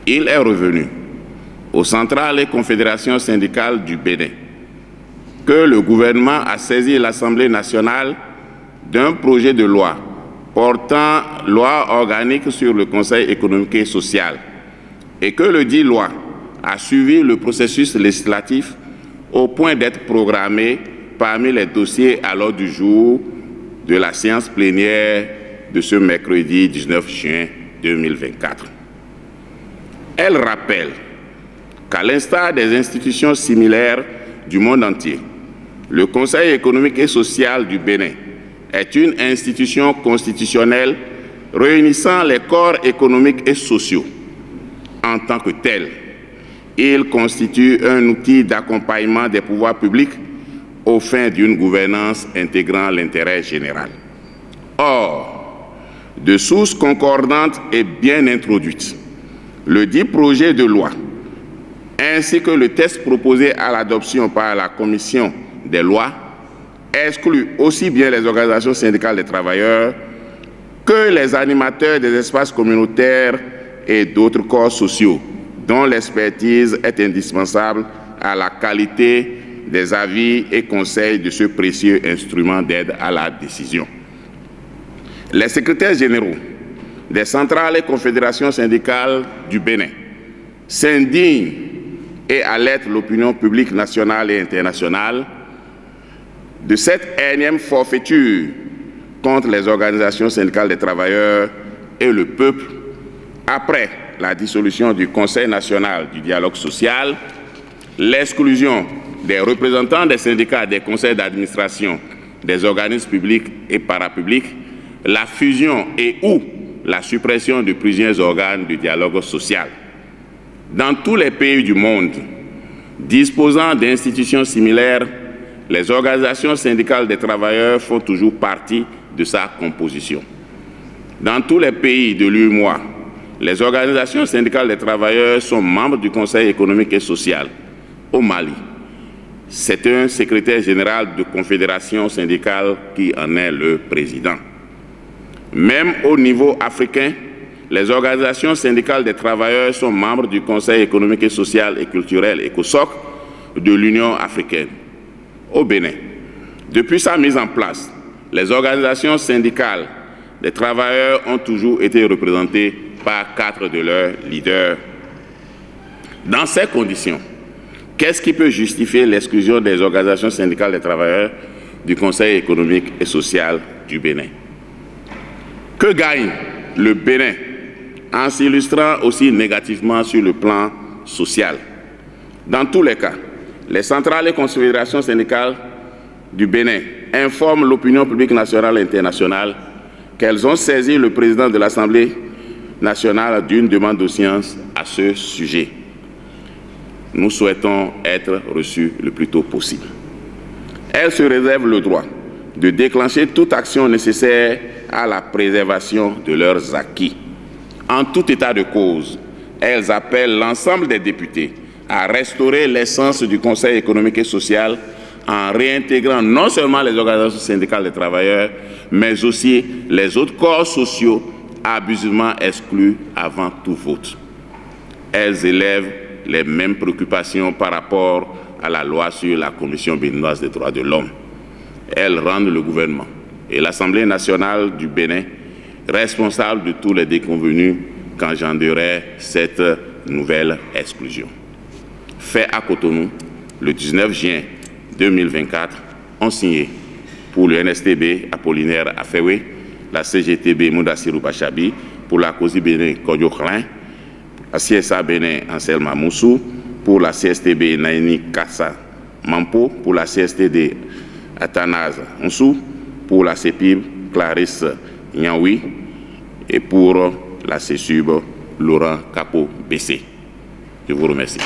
il est revenu aux centrales et confédérations syndicales du Bénin que le gouvernement a saisi l'Assemblée nationale d'un projet de loi portant loi organique sur le Conseil économique et social et que le dit loi a suivi le processus législatif au point d'être programmé parmi les dossiers à l'ordre du jour de la séance plénière de ce mercredi 19 juin 2024. Elle rappelle qu'à l'instar des institutions similaires du monde entier, le Conseil économique et social du Bénin est une institution constitutionnelle réunissant les corps économiques et sociaux. En tant que tel, il constitue un outil d'accompagnement des pouvoirs publics aux fins d'une gouvernance intégrant l'intérêt général. Or, de sources concordantes et bien introduites, le dit projet de loi, ainsi que le texte proposé à l'adoption par la Commission des lois, exclut aussi bien les organisations syndicales des travailleurs que les animateurs des espaces communautaires et d'autres corps sociaux dont l'expertise est indispensable à la qualité des avis et conseils de ce précieux instrument d'aide à la décision. Les secrétaires généraux des centrales et confédérations syndicales du Bénin s'indignent et alertent l'opinion publique nationale et internationale de cette énième forfaiture contre les organisations syndicales des travailleurs et le peuple après la dissolution du Conseil national du dialogue social, l'exclusion des représentants des syndicats des conseils d'administration des organismes publics et parapublics, la fusion et ou la suppression de plusieurs organes du dialogue social. Dans tous les pays du monde disposant d'institutions similaires, les organisations syndicales des travailleurs font toujours partie de sa composition. Dans tous les pays de l'UEMOA, les organisations syndicales des travailleurs sont membres du Conseil économique et social. Au Mali, c'est un secrétaire général de confédération syndicale qui en est le président. Même au niveau africain, les organisations syndicales des travailleurs sont membres du Conseil économique et social et culturel ECOSOC de l'Union africaine. Au Bénin, depuis sa mise en place, les organisations syndicales des travailleurs ont toujours été représentées par 4 de leurs leaders. Dans ces conditions, qu'est-ce qui peut justifier l'exclusion des organisations syndicales des travailleurs du Conseil économique et social du Bénin? Que gagne le Bénin en s'illustrant aussi négativement sur le plan social? Dans tous les cas, les centrales et confédérations syndicales du Bénin informent l'opinion publique nationale et internationale qu'elles ont saisi le président de l'Assemblée nationale d'une demande d'audience à ce sujet. Nous souhaitons être reçus le plus tôt possible. Elles se réservent le droit de déclencher toute action nécessaire à la préservation de leurs acquis. En tout état de cause, elles appellent l'ensemble des députés à restaurer l'essence du Conseil économique et social en réintégrant non seulement les organisations syndicales des travailleurs, mais aussi les autres corps sociaux abusivement exclus avant tout vote. Elles élèvent les mêmes préoccupations par rapport à la loi sur la Commission béninoise des droits de l'homme. Elles rendent le gouvernement et l'Assemblée nationale du Bénin responsables de tous les déconvenus qu'engendrerait cette nouvelle exclusion. Fait à Cotonou, le 19 juin 2024, ont signé pour le NSTB Apollinaire Afewe, la CGTB Moudassirou Bachabi, pour la COSI Bénin Kodjo Klein, la CSA Bénin Anselma Moussou, pour la CSTB Naini Kassa Mampo, pour la CSTD Athanase Moussou, pour la CEPIB Clarisse Nyaoui et pour la CESUB Laurent Capo Bessé. Je vous remercie.